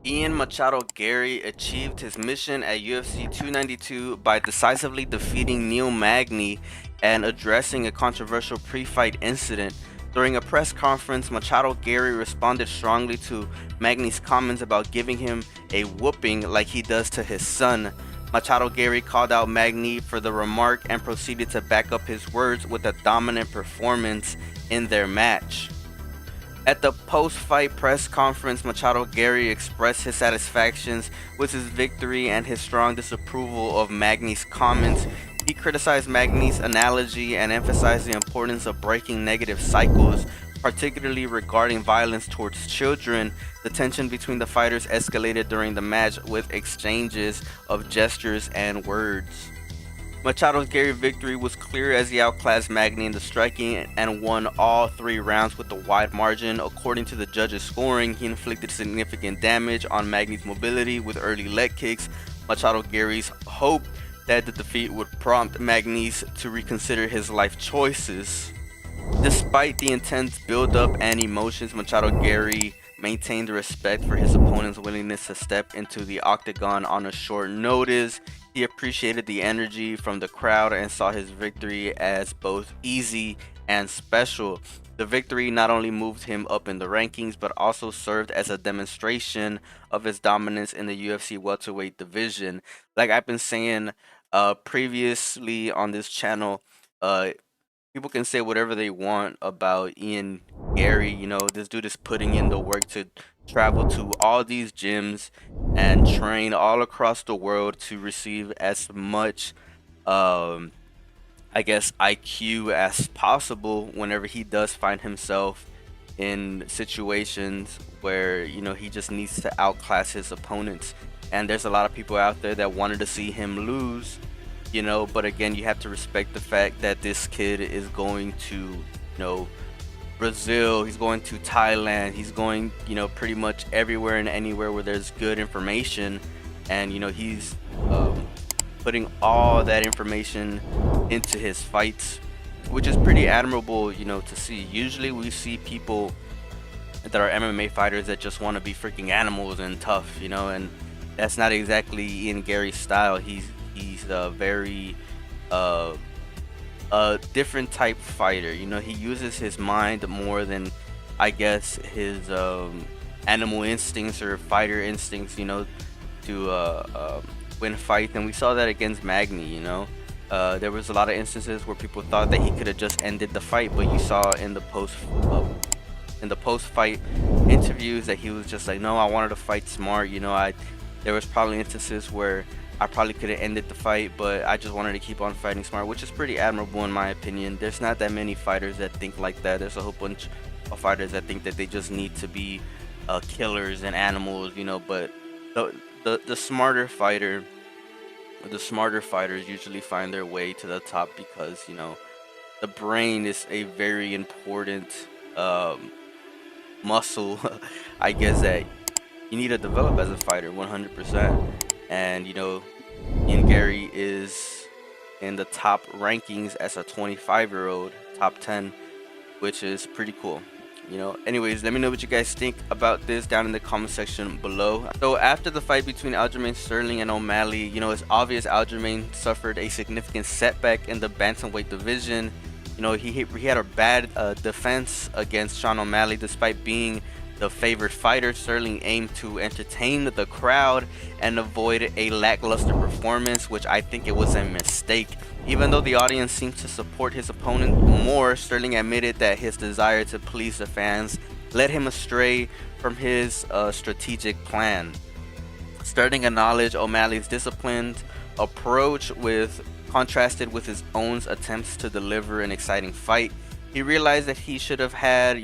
Ian Machado Garry achieved his mission at UFC 292 by decisively defeating Magny and addressing a controversial pre-fight incident. During a press conference, Machado Garry responded strongly to Magny's comments about giving him a whooping like he does to his son. Machado Garry called out Magny for the remark and proceeded to back up his words with a dominant performance in their match. At the post-fight press conference, Machado Garry expressed his satisfactions with his victory and his strong disapproval of Magny's comments. He criticized Magny's analogy and emphasized the importance of breaking negative cycles, particularly regarding violence towards children. The tension between the fighters escalated during the match with exchanges of gestures and words. Machado's Garry victory was clear as he outclassed Magny in the striking and won all 3 rounds with a wide margin. According to the judges' scoring, he inflicted significant damage on Magny's mobility with early leg kicks. Machado Garry's hope that the defeat would prompt Magny to reconsider his life choices. Despite the intense build-up and emotions, Machado Garry maintained respect for his opponent's willingness to step into the octagon on a short notice. He appreciated the energy from the crowd and saw his victory as both easy and special. The victory not only moved him up in the rankings, but also served as a demonstration of his dominance in the UFC welterweight division. Like I've been saying previously on this channel, people can say whatever they want about Ian Garry. This dude is putting in the work to travel to all these gyms and train all across the world to receive as much, um, I guess, IQ as possible whenever he does find himself in situations where, he just needs to outclass his opponents. And there's a lot of people out there that wanted to see him lose, but again, you have to respect the fact that this kid is going to, Brazil, he's going to Thailand, he's going, pretty much everywhere and anywhere where there's good information, and he's putting all that information into his fights, which is pretty admirable, to see. Usually we see people that are MMA fighters that just want to be freaking animals and tough, and that's not exactly Ian Garry's style. He's a very different type fighter. He uses his mind more than, I guess, his animal instincts or fighter instincts, to win fights. And we saw that against Magny. There was a lot of instances where people thought that he could have just ended the fight, but you saw in the post-fight interviews that he was just like, no, I wanted to fight smart. There was probably instances where I probably could have ended the fight, but I just wanted to keep on fighting smart, which is pretty admirable in my opinion. There's not that many fighters that think like that. There's a whole bunch of fighters that think that they just need to be killers and animals, but the smarter fighter, the smarter fighters usually find their way to the top because, the brain is a very important muscle, I guess, that you need to develop as a fighter 100%. And Ian Garry is in the top rankings as a 25-year-old, top 10, which is pretty cool. Anyways, let me know what you guys think about this down in the comment section below. So after the fight between Aljamain Sterling and O'Malley, it's obvious Aljamain suffered a significant setback in the bantamweight division. He had a bad defense against Sean O'Malley. Despite being the favored fighter, Sterling aimed to entertain the crowd and avoid a lackluster performance, which I think it was a mistake. Even though the audience seemed to support his opponent more, Sterling admitted that his desire to please the fans led him astray from his strategic plan. Sterling acknowledged O'Malley's disciplined approach contrasted with his own attempts to deliver an exciting fight. He realized that he should have had,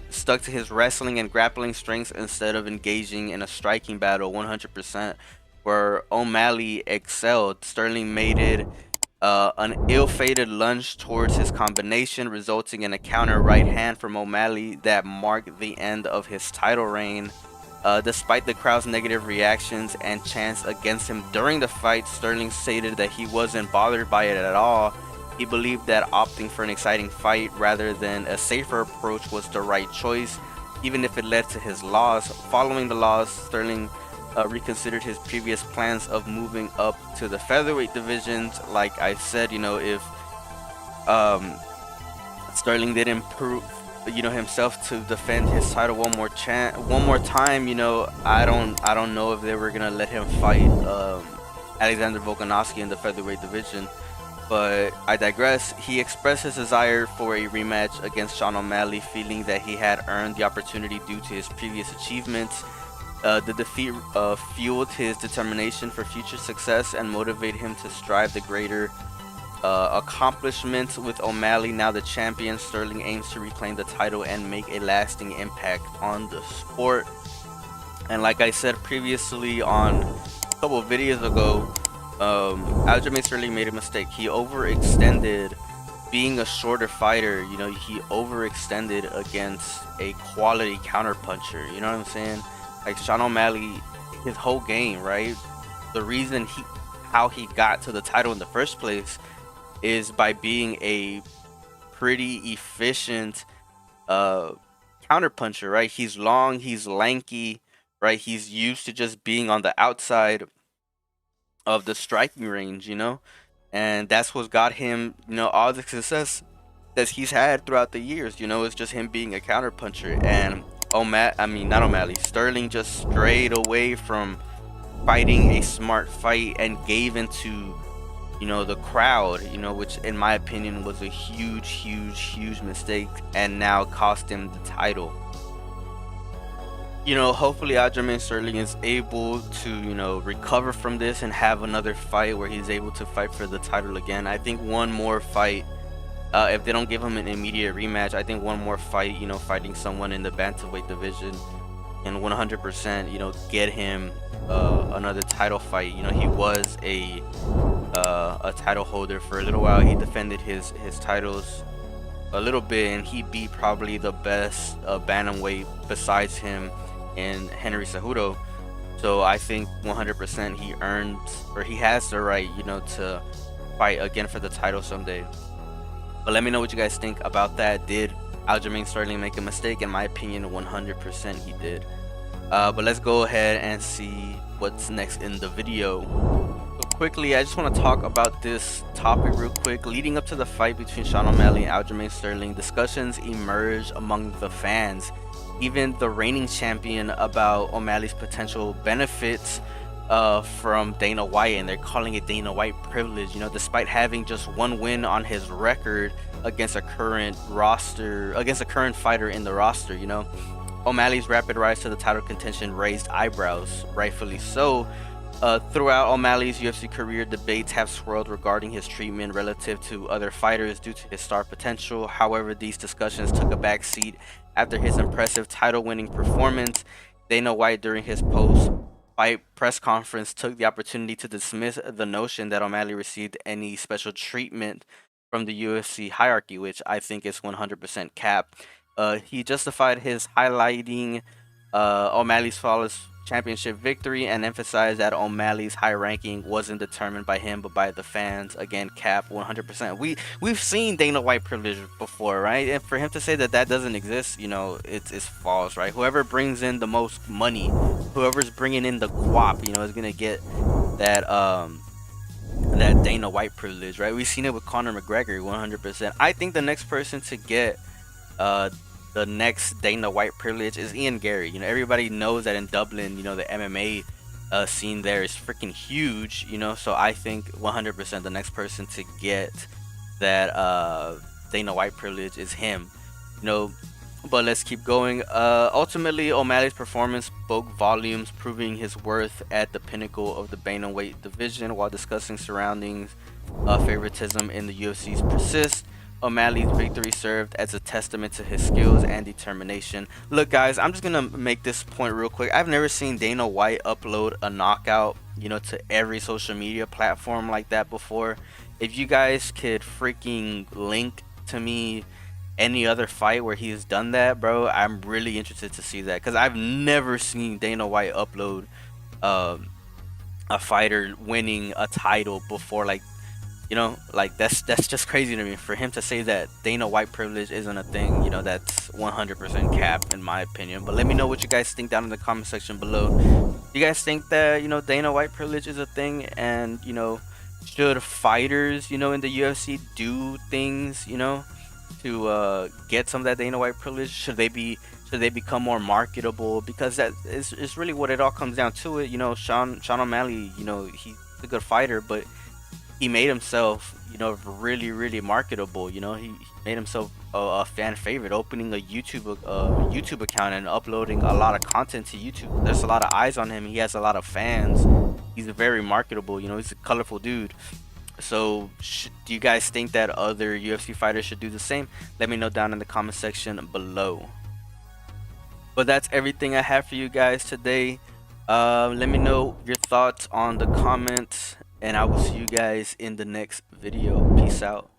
stuck to his wrestling and grappling strengths instead of engaging in a striking battle 100%, where O'Malley excelled. Sterling made it an ill-fated lunge towards his combination, resulting in a counter right hand from O'Malley that marked the end of his title reign. Despite the crowd's negative reactions and chants against him during the fight, Sterling stated that he wasn't bothered by it at all. He believed that opting for an exciting fight rather than a safer approach was the right choice, even if it led to his loss. Following the loss, Sterling reconsidered his previous plans of moving up to the featherweight divisions. Like I said, if um, Sterling didn't prove, himself to defend his title one more time, I don't know if they were gonna let him fight Alexander Volkanovski in the featherweight division. But I digress. He expressed his desire for a rematch against Sean O'Malley, feeling that he had earned the opportunity due to his previous achievements. The defeat fueled his determination for future success and motivated him to strive the greater accomplishments. With O'Malley now the champion, Sterling aims to reclaim the title and make a lasting impact on the sport. And like I said previously on a couple of videos ago, Aljamain Sterling made a mistake. He overextended. Being a shorter fighter, he overextended against a quality counterpuncher. You know what I'm saying? Like Sean O'Malley, his whole game, right? The reason how he got to the title in the first place is by being a pretty efficient uh counterpuncher, right? He's long, he's lanky, right? He's used to just being on the outside of the striking range, and that's what got him, all the success that he's had throughout the years. It's just him being a counterpuncher. And not O'Malley, Sterling just strayed away from fighting a smart fight and gave into, the crowd, which in my opinion was a huge, huge, huge mistake and now cost him the title. Hopefully Aljamain Sterling is able to, recover from this and have another fight where he's able to fight for the title again. I think one more fight, if they don't give him an immediate rematch, I think one more fight, fighting someone in the bantamweight division can 100%, get him another title fight. He was a title holder for a little while. He defended his titles a little bit, and he beat probably the best bantamweight besides him and Henry Cejudo. So I think 100% he earned, or he has the right, to fight again for the title someday. But let me know what you guys think about that. Did Aljamain Sterling make a mistake? In my opinion, 100% he did. But let's go ahead and see what's next in the video. So quickly, I just want to talk about this topic real quick. Leading up to the fight between Sean O'Malley and Aljamain Sterling, discussions emerged among the fans, even the reigning champion, about O'Malley's potential benefits from Dana White, and they're calling it Dana White privilege. Despite having just one win on his record against a current fighter in the roster. O'Malley's rapid rise to the title contention raised eyebrows, rightfully so. Throughout O'Malley's UFC career, debates have swirled regarding his treatment relative to other fighters due to his star potential. However, these discussions took a backseat after his impressive title-winning performance. Dana White, during his post-fight press conference, took the opportunity to dismiss the notion that O'Malley received any special treatment from the UFC hierarchy, which I think is 100% cap. He justified his highlighting O'Malley's flawless championship victory and emphasized that O'Malley's high ranking wasn't determined by him but by the fans. Again, cap 100%. We've seen Dana White privilege before, right? And for him to say that doesn't exist, it's false, right? Whoever brings in the most money, whoever's bringing in the guap, is gonna get that that Dana White privilege, right? We've seen it with Conor McGregor, 100%. I think the next person to get the next Dana White privilege is Ian Garry. Everybody knows that in Dublin, the MMA scene there is freaking huge, so I think 100% the next person to get that Dana White privilege is him. But let's keep going. Ultimately, O'Malley's performance spoke volumes, proving his worth at the pinnacle of the bantamweight division. While discussing surroundings favoritism in the UFC's persist, O'Malley's victory served as a testament to his skills and determination. Look, guys, I'm just gonna make this point real quick. I've never seen Dana White upload a knockout, to every social media platform like that before. If you guys could freaking link to me any other fight where he's done that, bro, I'm really interested to see that, because I've never seen Dana White upload a fighter winning a title before, like You know, like that's just crazy to me for him to say that Dana White privilege isn't a thing. You know, that's 100% cap in my opinion. But let me know what you guys think down in the comment section below. Do you guys think that, you know, Dana White privilege is a thing, and, you know, should fighters, you know, in the UFC do things, you know, to get some of that Dana White privilege? Should they become more marketable? Because that is really what it all comes down to. It, you know, Sean O'Malley, you know, he's a good fighter, but he made himself, you know, really marketable. You know, he made himself a fan favorite, opening a YouTube account and uploading a lot of content to YouTube. There's a lot of eyes on him. He has a lot of fans. He's very marketable. You know, he's a colorful dude. So, do you guys think that other UFC fighters should do the same? Let me know down in the comment section below. But that's everything I have for you guys today. Let me know your thoughts on the comments, and I will see you guys in the next video. Peace out.